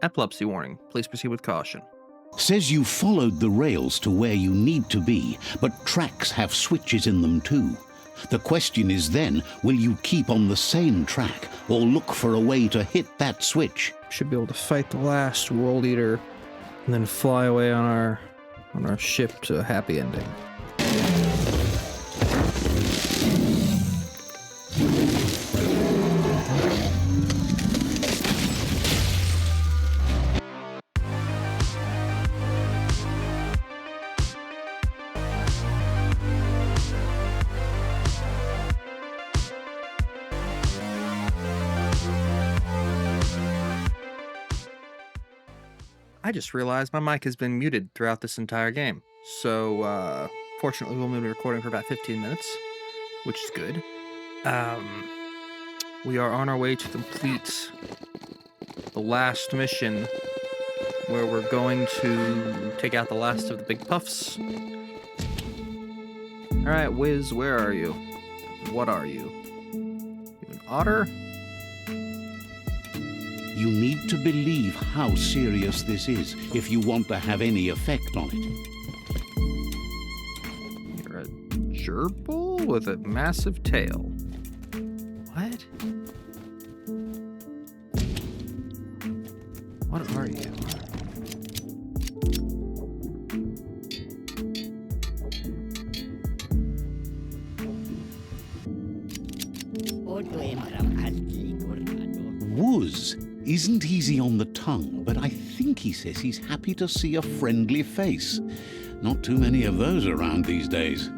Epilepsy warning. Please proceed with caution. Says you followed the rails to where you need to be, but tracks have switches in them too. The question is then, will you keep on the same track or look for a way to hit that switch? Should be able to fight the last World Eater and then fly away on our ship to a happy ending. I just realized my mic has been muted throughout this entire game. So, fortunately, we'll be recording for about 15 minutes, which is good. We are on our way to complete the last mission, where we're going to take out the last of the big puffs. Alright, Wiz, where are you? What are you? You an otter? You need to believe how serious this is if you want to have any effect on it. You're a gerbil with a massive tail. What? What are you? Wooz isn't easy on the tongue, but I think he says he's happy to see a friendly face. Not too many of those around these days.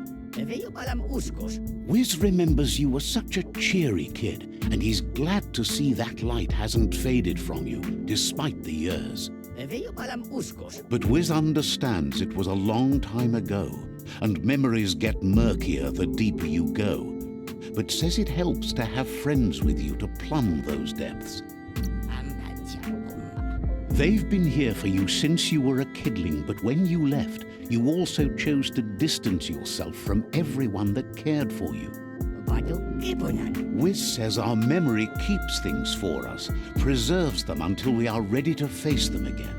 Wiz remembers you were such a cheery kid, and he's glad to see that light hasn't faded from you, despite the years. But Wiz understands it was a long time ago, and memories get murkier the deeper you go, but says it helps to have friends with you to plumb those depths. They've been here for you since you were a kidling, but when you left, you also chose to distance yourself from everyone that cared for you. Wiz says our memory keeps things for us, preserves them until we are ready to face them again.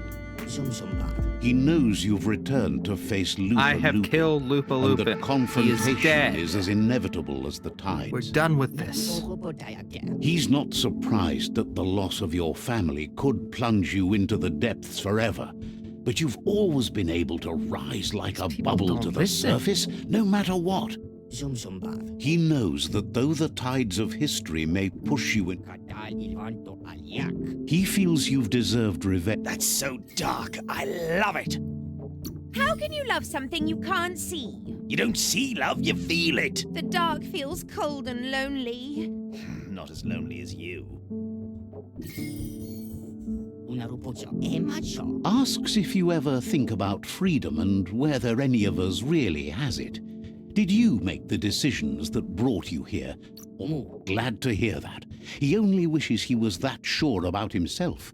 He knows you've returned to face Lupa I have Lupin, killed Lupa and Lupin. the confrontation He is dead. is as inevitable as the tides. We're done with this. He's not surprised that the loss of your family could plunge you into the depths forever, but you've always been able to rise like a bubble to the surface, no matter what. He knows that though the tides of history may push you in, he feels you've deserved revenge. That's so dark. I love it. How can you love something you can't see? You don't see love, you feel it. The dark feels cold and lonely. Not as lonely as you. Asks if you ever think about freedom and whether any of us really has it. Did you make the decisions that brought you here? Glad to hear that. He only wishes he was that sure about himself.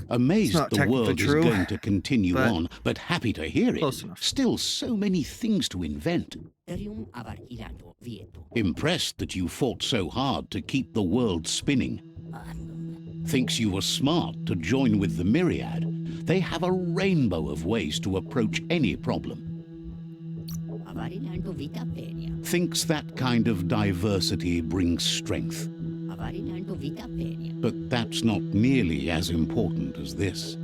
Amazed the world is going to continue on, but happy to hear it. Still so many things to invent. Impressed that you fought so hard to keep the world spinning. Thinks you were smart to join with the Myriad. They have a rainbow of ways to approach any problem. Thinks that kind of diversity brings strength. But that's not nearly as important as this.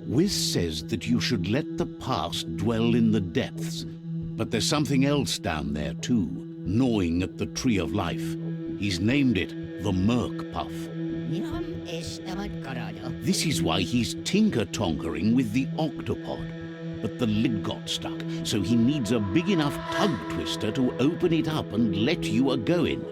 Wiz says that you should let the past dwell in the depths, but there's something else down there too, gnawing at the tree of life. He's named it the Merc Puff. This is why he's tinker-tonkering with the octopod. But the lid got stuck, so he needs a big enough tug twister to open it up and let you a-going.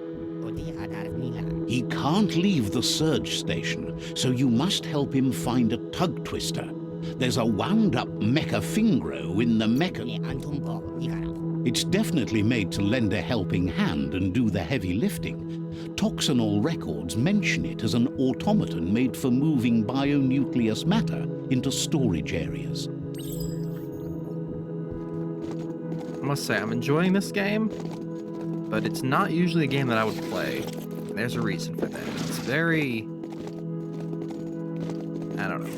He can't leave the surge station, so you must help him find a tug twister. There's a wound-up mecha fingro in the mecha. It's definitely made to lend a helping hand and do the heavy lifting. Toxanol records mention it as an automaton made for moving bionucleus matter into storage areas. I must say, I'm enjoying this game, but it's not usually a game that I would play. There's a reason for that. It's very I don't know.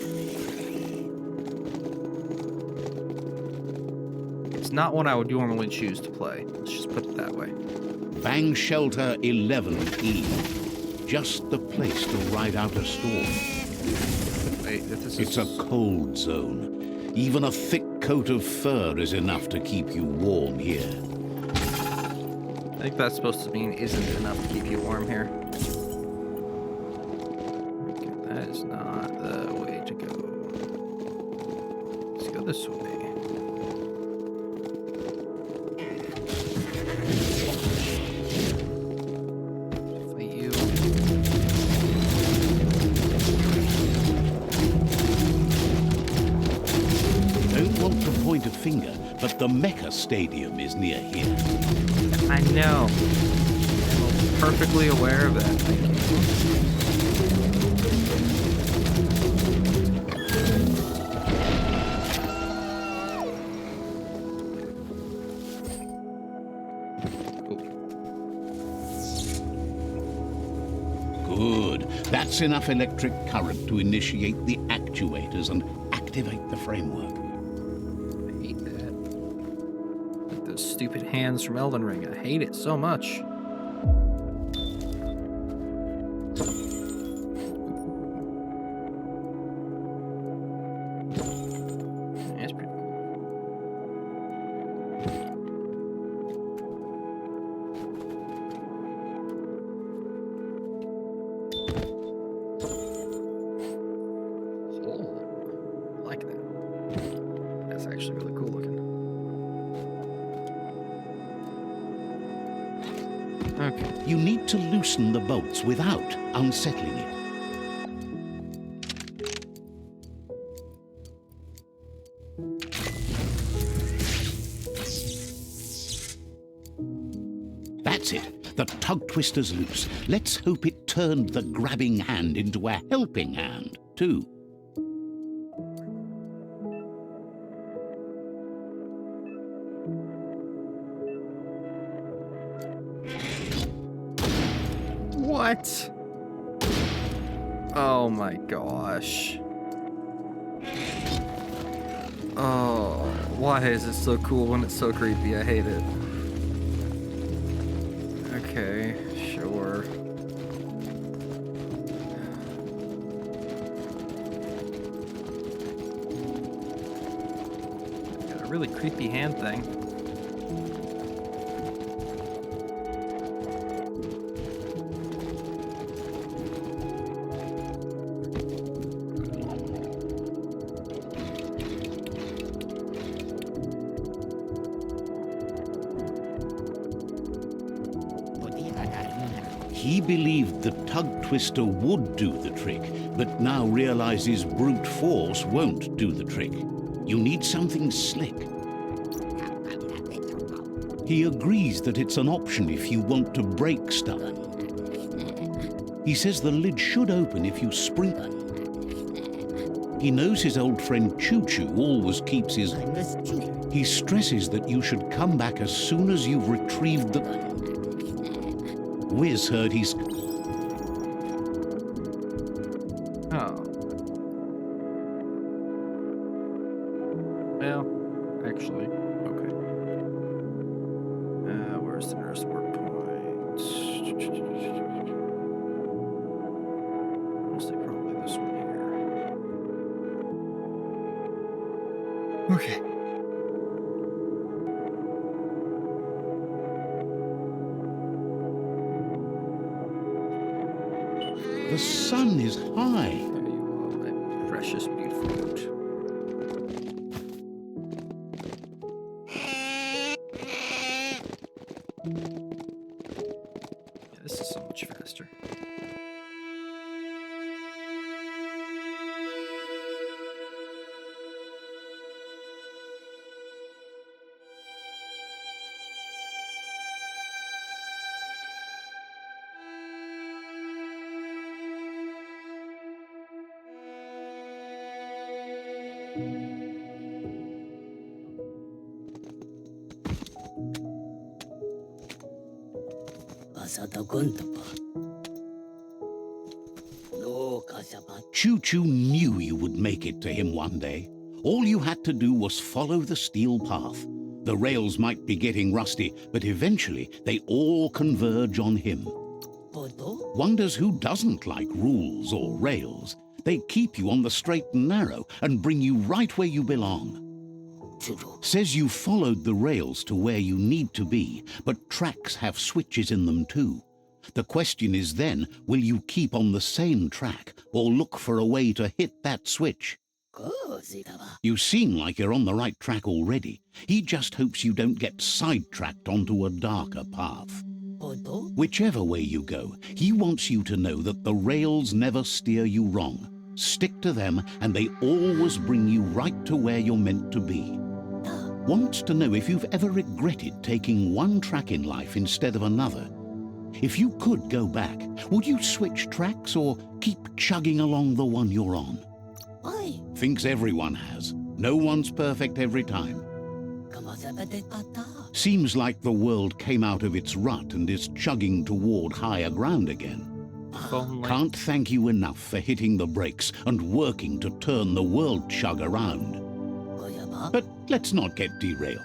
It's not one I would normally choose to play. Let's just put it that way. Bang Shelter 11E. Just the place to ride out a storm. Wait, this is... It's a cold zone. Even a thick coat of fur is enough to keep you warm here. I think that's supposed to mean isn't enough to keep you warm here. Okay, that is not the way to go. Let's go this way. Fight you. Don't want to point a finger, but the Mecha Stadium is near here. I know. I'm perfectly aware of that. Thank you. Good. That's enough electric current to initiate the actuators and activate the framework. I hate that. Like those stupid hands from Elden Ring. I hate it so much. That's pretty cool. Oh, I like that. That's actually really cool looking. Okay. You need to loosen the bolts without unsettling it. That's it. The tug twister's loose. Let's hope it turned the grabbing hand into a helping hand, too. What? Oh my gosh. Oh, why is it so cool when it's so creepy? I hate it. Okay, sure. Got a really creepy hand thing. He believed the tug twister would do the trick, but now realizes brute force won't do the trick. You need something slick. He agrees that it's an option if you want to break stuff. He says the lid should open if you sprinkle. He knows his old friend Choo Choo always keeps his... He stresses that you should come back as soon as you've retrieved the... Wiz heard he's... Oh. Well, actually, okay. Where's the nearest warp point? I'll say probably this one here. Okay. The sun is high. There you are, my precious, beautiful goat. Yeah, this is so much faster. Pasada conta pa. No kasabat. Choo Choo knew you would make it to him one day. All you had to do was follow the steel path. The rails might be getting rusty, but eventually they all converge on him. Wonders who doesn't like rules or rails. They keep you on the straight and narrow and bring you right where you belong. Says you followed the rails to where you need to be, but tracks have switches in them too. The question is then, will you keep on the same track or look for a way to hit that switch? You seem like you're on the right track already. He just hopes you don't get sidetracked onto a darker path. Whichever way you go, he wants you to know that the rails never steer you wrong. Stick to them and they always bring you right to where you're meant to be. Wants to know if you've ever regretted taking one track in life instead of another. If you could go back, would you switch tracks or keep chugging along the one you're on? Thinks everyone has. No one's perfect every time. Seems like the world came out of its rut and is chugging toward higher ground again. Can't thank you enough for hitting the brakes and working to turn the world chug around. But let's not get derailed.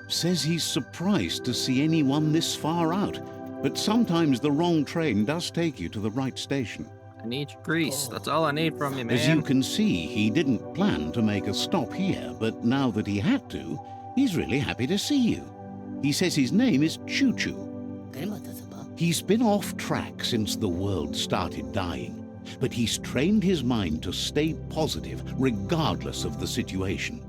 Says he's surprised to see anyone this far out, but sometimes the wrong train does take you to the right station. I need grease. That's all I need from you, man. As you can see, he didn't plan to make a stop here, but now that he had to, he's really happy to see you. He says his name is Choo Choo. He's been off track since the world started dying, but he's trained his mind to stay positive regardless of the situation.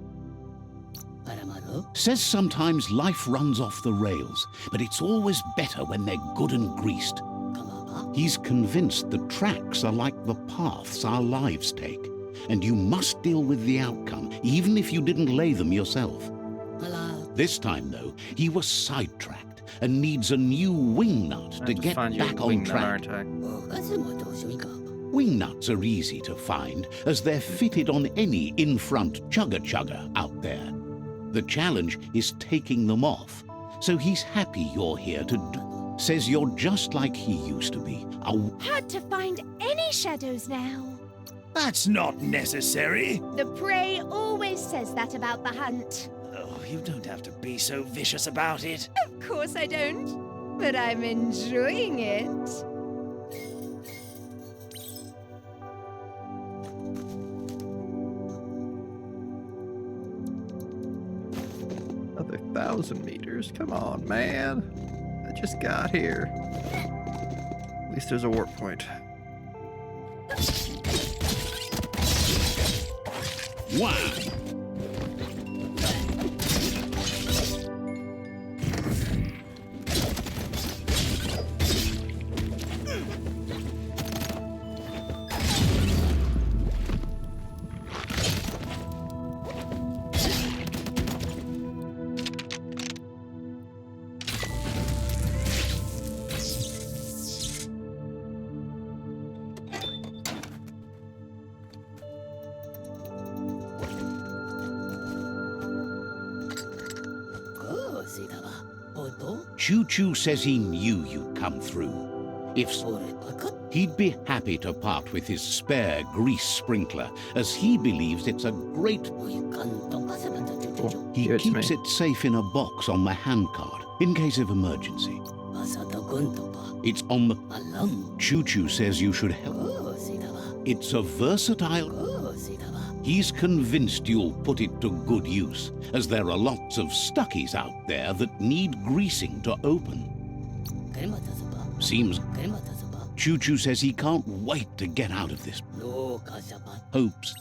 Says sometimes life runs off the rails, but it's always better when they're good and greased. He's convinced the tracks are like the paths our lives take, and you must deal with the outcome, even if you didn't lay them yourself. This time, though, he was sidetracked and needs a new wing nut to get back on track. Wing nuts are easy to find, as they're fitted on any in-front chugger-chugger out there. The challenge is taking them off, so he's happy you're here to do. Says you're just like he used to be. Hard to find any shadows now. That's not necessary. The prey always says that about the hunt. Oh, you don't have to be so vicious about it. Of course I don't, but I'm enjoying it. Another 1,000 meters. Come on, man. I just got here. At least there's a warp point. Wow! Choo Choo says he knew you'd come through. If so, he'd be happy to part with his spare grease sprinkler, as he believes it's a great... He keeps it safe in a box on the handcart, in case of emergency. It's on the... Choo Choo says you should help. It's a versatile... He's convinced you'll put it to good use, as there are lots of stuckies out there that need greasing to open. Seems... Choo Choo says he can't wait to get out of this. Hopes.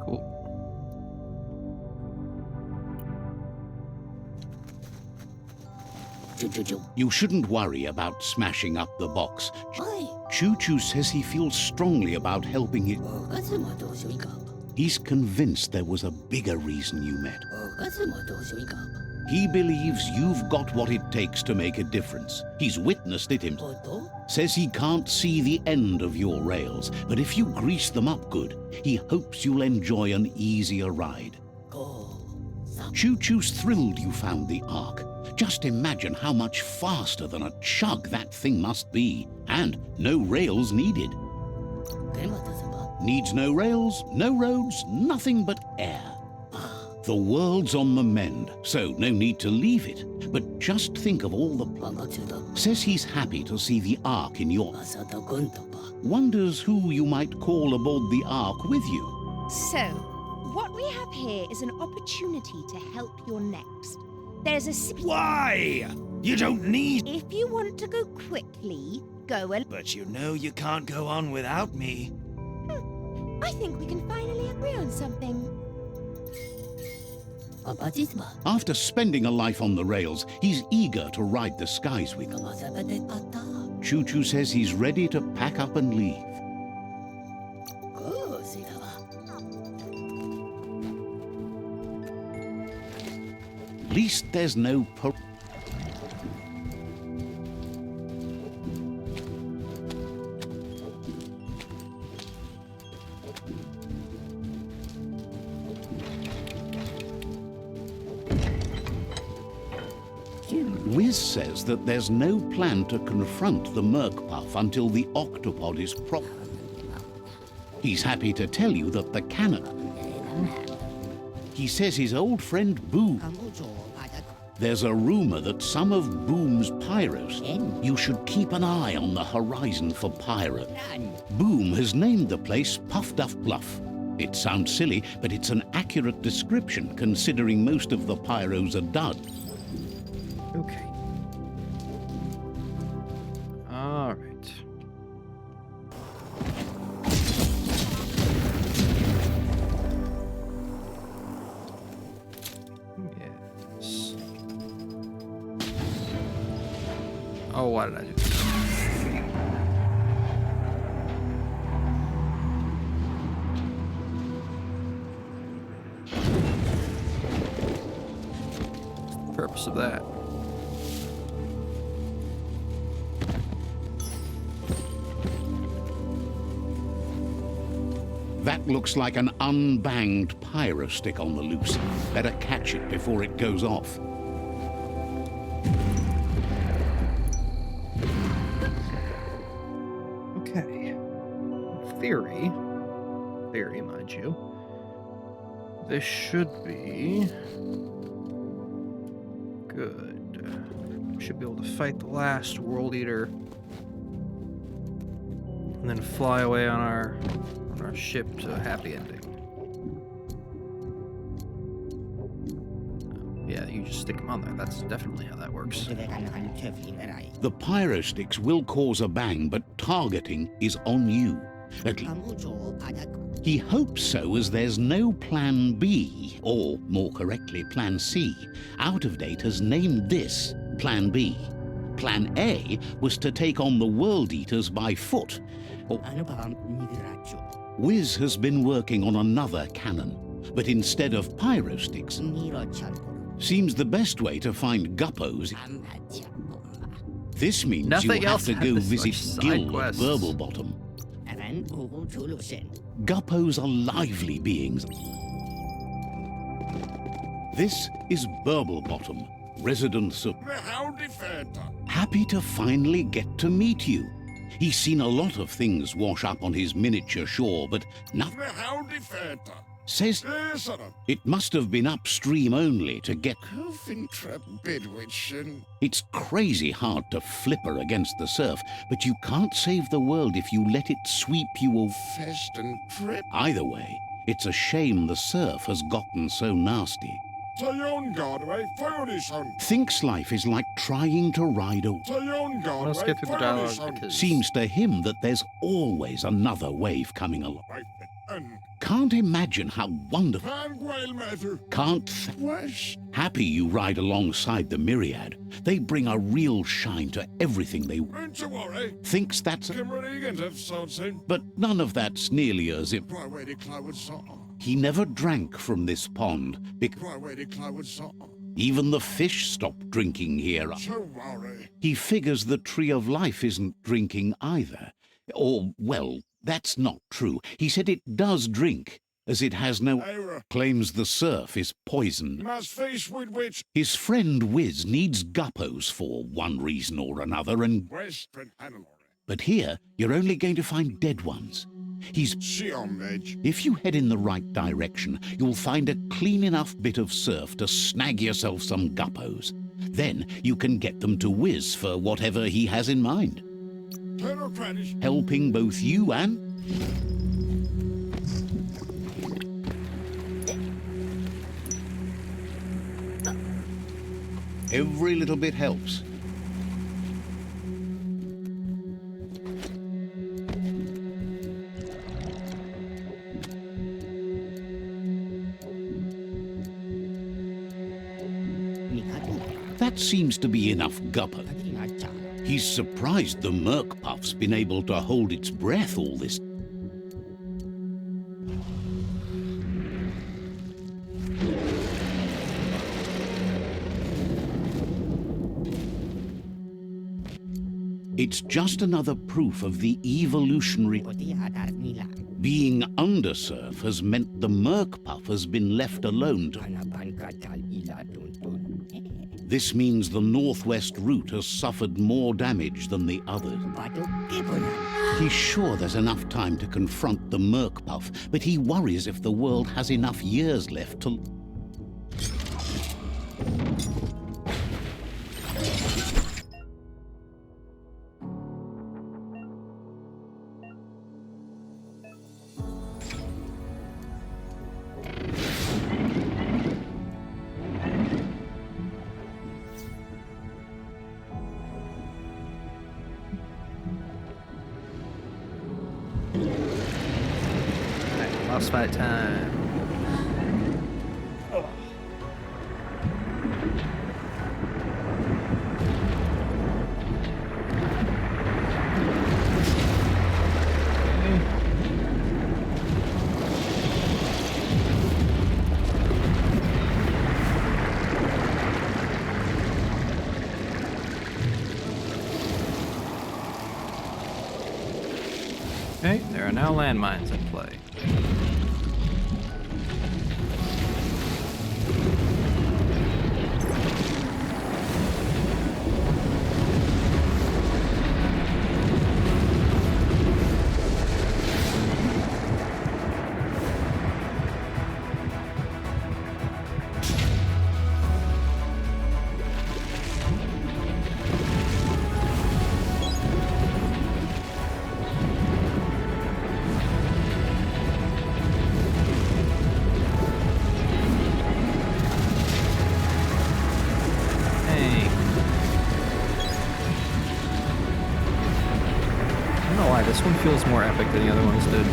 Cool. You shouldn't worry about smashing up the box. Choo Choo says he feels strongly about helping it. He's convinced there was a bigger reason you met. He believes you've got what it takes to make a difference. He's witnessed it himself. Says he can't see the end of your rails, but if you grease them up good, he hopes you'll enjoy an easier ride. Choo-Choo's thrilled you found the Ark. Just imagine how much faster than a chug that thing must be. And no rails needed. Needs no rails, no roads, nothing but air. The world's on the mend, so no need to leave it. But just think of all the... Says he's happy to see the Ark in your... Wonders who you might call aboard the Ark with you. So, what we have here is an opportunity to help your next. There's a... Why? You don't need... If you want to go quickly, go and... But you know you can't go on without me. I think we can finally agree on something. After spending a life on the rails, he's eager to ride the skies with them. Choo-Choo says he's ready to pack up and leave. At least there's no... Wiz says that there's no plan to confront the Merc-Puff until the octopod is prop. He's happy to tell you that the cannon... He says his old friend Boom... There's a rumor that some of Boom's pyros... You should keep an eye on the horizon for pyro. Boom has named the place Puff Duff Bluff. It sounds silly, but it's an accurate description considering most of the pyros are dud. Okay. All right. Yes. Oh, why did I do this? Purpose of that. That looks like an unbanged pyro stick on the loose. Better catch it before it goes off. Okay. Theory, mind you, this should be good. We should be able to fight the last World Eater and then fly away on our ship to a happy ending. Yeah, you just stick them on there. That's definitely how that works. The pyro sticks will cause a bang, but targeting is on you. At least he hopes so, as there's no Plan B, or more correctly, Plan C. Out of Date has named this Plan B. Plan A was to take on the World Eaters by foot. Wiz has been working on another cannon, but instead of pyro sticks, seems the best way to find guppos. This means Nothing you'll have else to had go this visit much side Gil at quests. Verbal Bottom. Guppos are lively beings. This is Burble Bottom, residents of... Happy to finally get to meet you. He's seen a lot of things wash up on his miniature shore, but nothing. Says it must have been upstream only to get... It's crazy hard to flipper against the surf, but you can't save the world if you let it sweep you over. Either way, it's a shame the surf has gotten so nasty. Thinks life is like trying to ride a... Let's get through the dialogue because... Seems to him that there's always another wave coming along. Can't imagine how wonderful... Happy you ride alongside the Myriad. They bring a real shine to everything they... Thinks that's... But none of that's nearly as if... He never drank from this pond. Even the fish stopped drinking here. He figures the Tree of Life isn't drinking either. Or, well, that's not true. He said it does drink. as it has no... Ira claims the surf is poisoned. must face with which His friend Wiz needs guppos for one reason or another, and... Western Hannelore. but here, you're only going to find dead ones. He's... Sion Veg. if you head in the right direction, you'll find a clean enough bit of surf to snag yourself some guppos. Then you can get them to Wiz for whatever he has in mind, Colonel Kranich. helping both you and... every little bit helps. That seems to be enough guppo. He's surprised the Merc Puff's been able to hold its breath all this. It's just another proof of the evolutionary... being undersurf has meant the Merc Puff has been left alone to... this means the northwest route has suffered more damage than the others. He's sure there's enough time to confront the Merc Puff, but he worries if the world has enough years left to... Boss fight time. Okay, there are now landmines in play. This one feels more epic than the other ones did.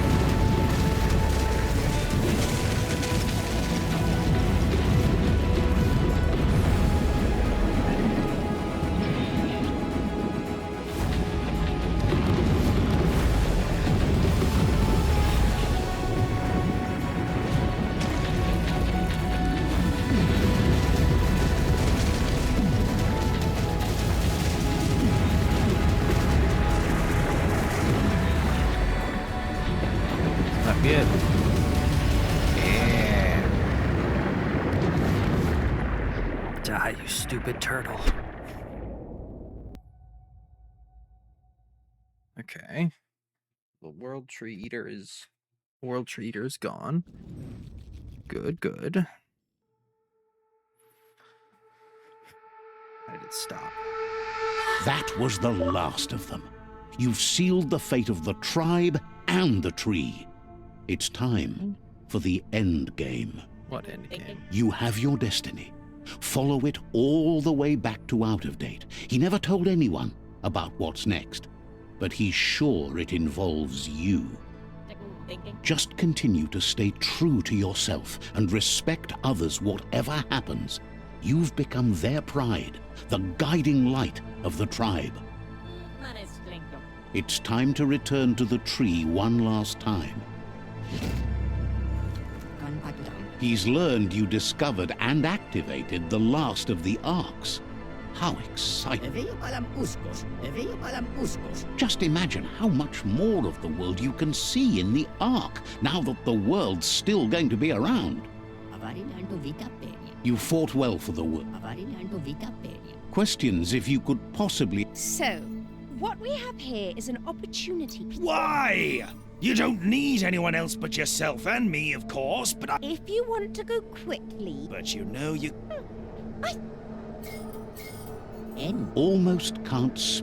Good. Yeah. Die, you stupid turtle. Okay. The World Tree Eater is gone. Good, good. Why did it stop? That was the last of them. You've sealed the fate of the tribe and the tree. It's time for the end game. What end game? You have your destiny. Follow it all the way back to Out of Date. He never told anyone about what's next, but he's sure it involves you. Just continue to stay true to yourself and respect others whatever happens. You've become their pride, the guiding light of the tribe. It's time to return to the tree one last time. He's learned you discovered and activated the last of the arcs. How exciting. Just imagine how much more of the world you can see in the Ark, now that the world's still going to be around. You fought well for the world. Questions if you could possibly... So, what we have here is an opportunity. Why? You don't need anyone else but yourself and me, of course, but If you want to go quickly... But you know you... Almost can't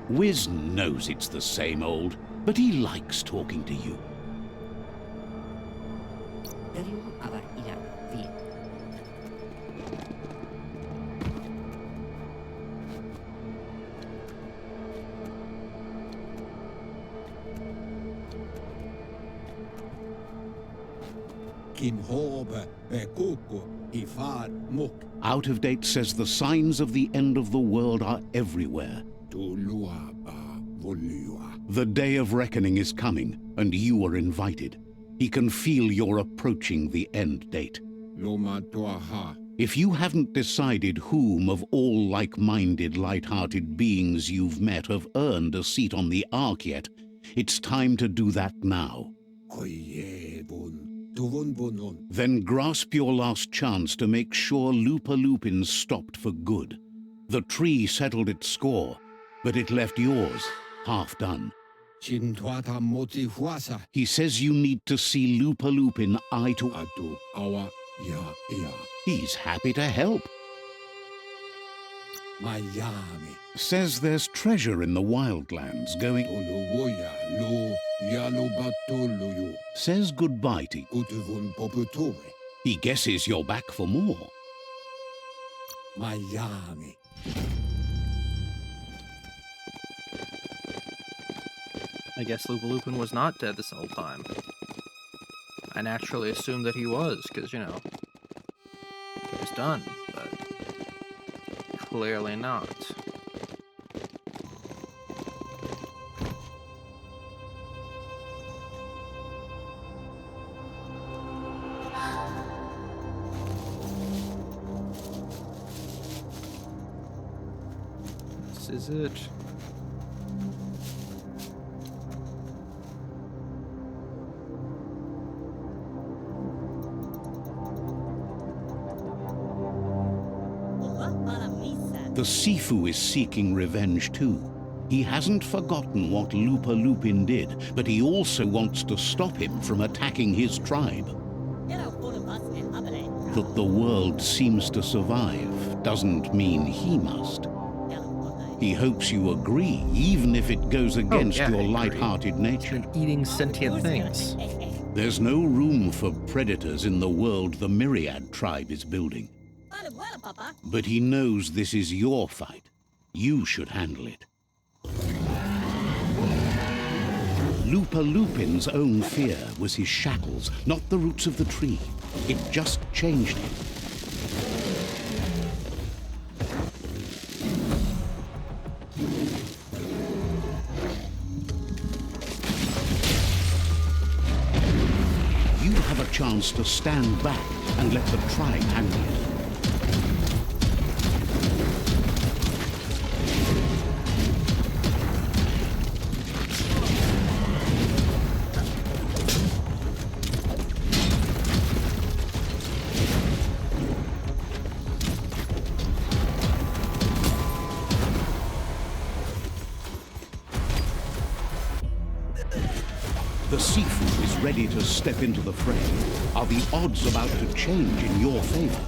Wiz knows it's the same old, but he likes talking to you. Out of Date says the signs of the end of the world are everywhere. The day of reckoning is coming, and you are invited. He can feel you're approaching the end date. If you haven't decided whom of all like-minded, light-hearted beings you've met have earned a seat on the Ark yet, it's time to do that now. Then grasp your last chance to make sure Lupin stopped for good. The tree settled its score, but it left yours half done. He says you need to see Lupin eye to eye. He's happy to help. Says there's treasure in the wildlands going... Says goodbye to you. He guesses you're back for more. I guess Lupin was not dead this whole time. I naturally assumed that he was, because, you know, it was done, but clearly not. This is it. The Sifu is seeking revenge too. He hasn't forgotten what Lupin did, but he also wants to stop him from attacking his tribe. That the world seems to survive doesn't mean he must. He hopes you agree, even if it goes against your light-hearted nature. Eating sentient things. There's no room for predators in the world the Myriad tribe is building. But he knows this is your fight. You should handle it. Lupin's own fear was his shackles, not the roots of the tree. It just changed him. You have a chance to stand back and let the tribe handle it. The Sifu is ready to step into the fray. Are the odds about to change in your favor?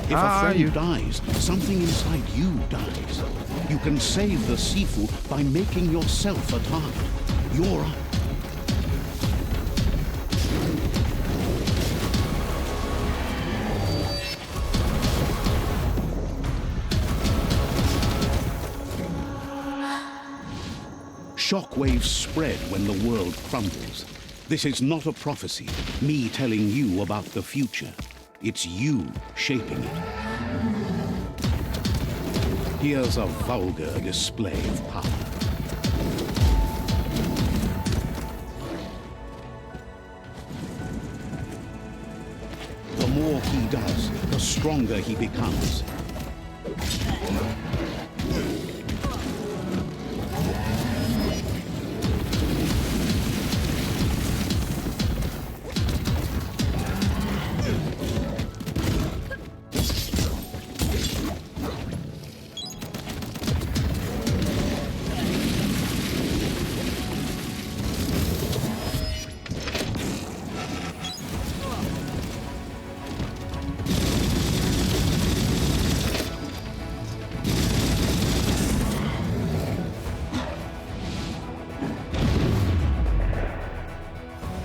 If a friend dies, something inside you dies. You can save the Sifu by making yourself a target. You're up. Shockwaves spread when the world crumbles. This is not a prophecy, me telling you about the future. It's you shaping it. Here's a vulgar display of power. does, the stronger he becomes.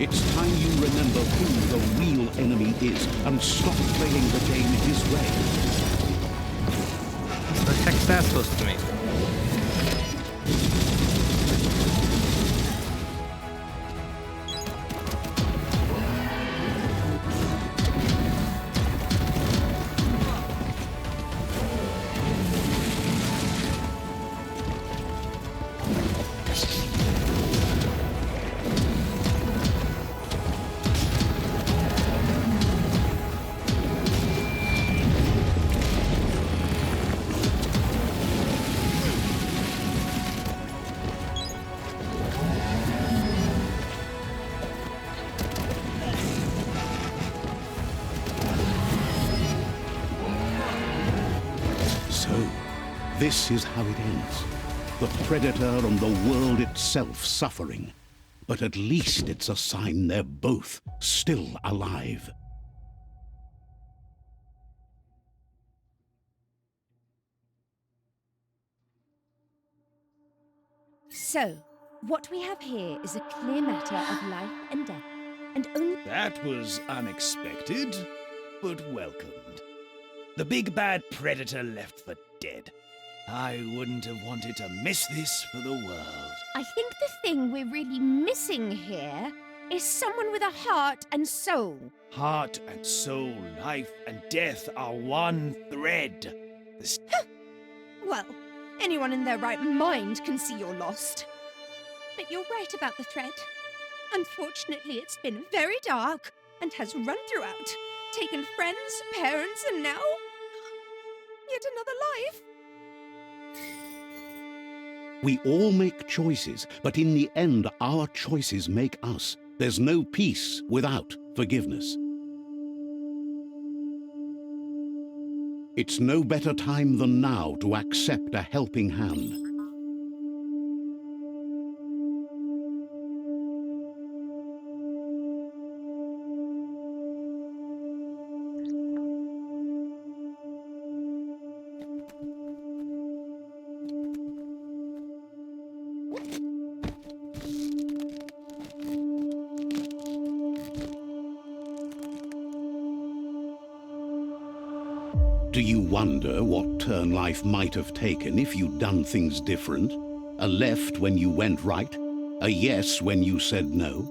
It's time you remember who the real enemy is and stop playing the game his way. What the heck's that supposed to mean? So, this is how it ends. The Predator and the world itself suffering. But at least it's a sign they're both still alive. So, what we have here is a clear matter of life and death, and only... That was unexpected, but welcomed. The big bad predator left for dead. I wouldn't have wanted to miss this for the world. I think the thing we're really missing here is someone with a heart and soul. Heart and soul, life and death are one thread. Well, anyone in their right mind can see you're lost. But you're right about the thread. Unfortunately, it's been very dark and has run throughout, taken friends, parents, and now... yet another life. We all make choices, but in the end, our choices make us. There's no peace without forgiveness. It's no better time than now to accept a helping hand. Do you wonder what turn life might have taken if you'd done things different? A left when you went right? A yes when you said no?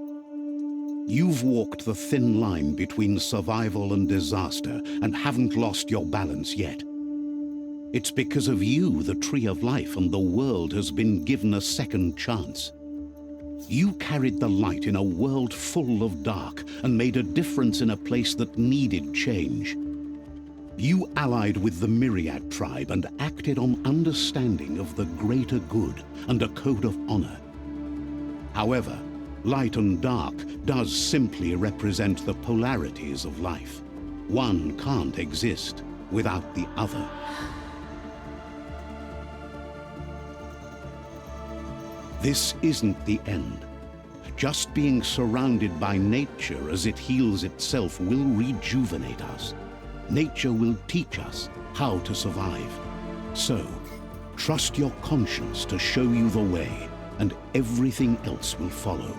You've walked the thin line between survival and disaster and haven't lost your balance yet. It's because of you the Tree of Life and the world has been given a second chance. You carried the light in a world full of dark and made a difference in a place that needed change. You allied with the Myriad tribe and acted on understanding of the greater good and a code of honor. However, light and dark does simply represent the polarities of life. One can't exist without the other. This isn't the end. Just being surrounded by nature as it heals itself will rejuvenate us. Nature will teach us how to survive. So, trust your conscience to show you the way, and everything else will follow.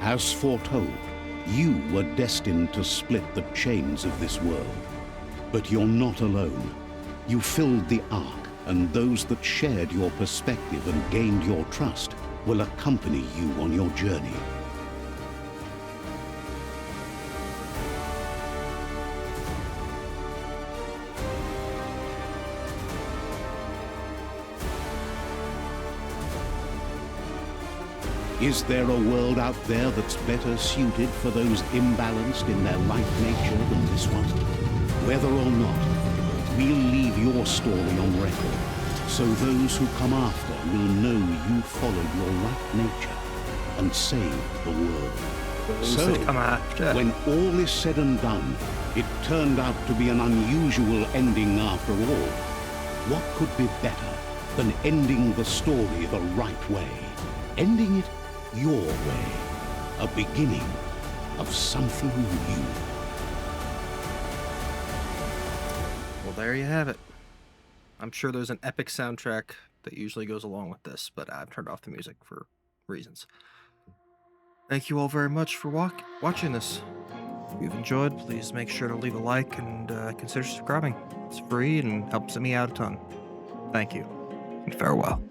As foretold, you were destined to split the chains of this world. But you're not alone. You filled the Ark, and those that shared your perspective and gained your trust will accompany you on your journey. Is there a world out there that's better suited for those imbalanced in their life nature than this one? Whether or not, we'll leave your story on record, so those who come after will know you followed your right nature and saved the world. So, Come after. when all is said and done, it turned out to be an unusual ending after all. What could be better than ending the story the right way? Ending it your way. A beginning of something new. Well, there you have it. I'm sure there's an epic soundtrack that usually goes along with this, but I've turned off the music for reasons. Thank you all very much for watching this. If you've enjoyed, please make sure to leave a like and consider subscribing. It's free and helps me out a ton. Thank you, and farewell.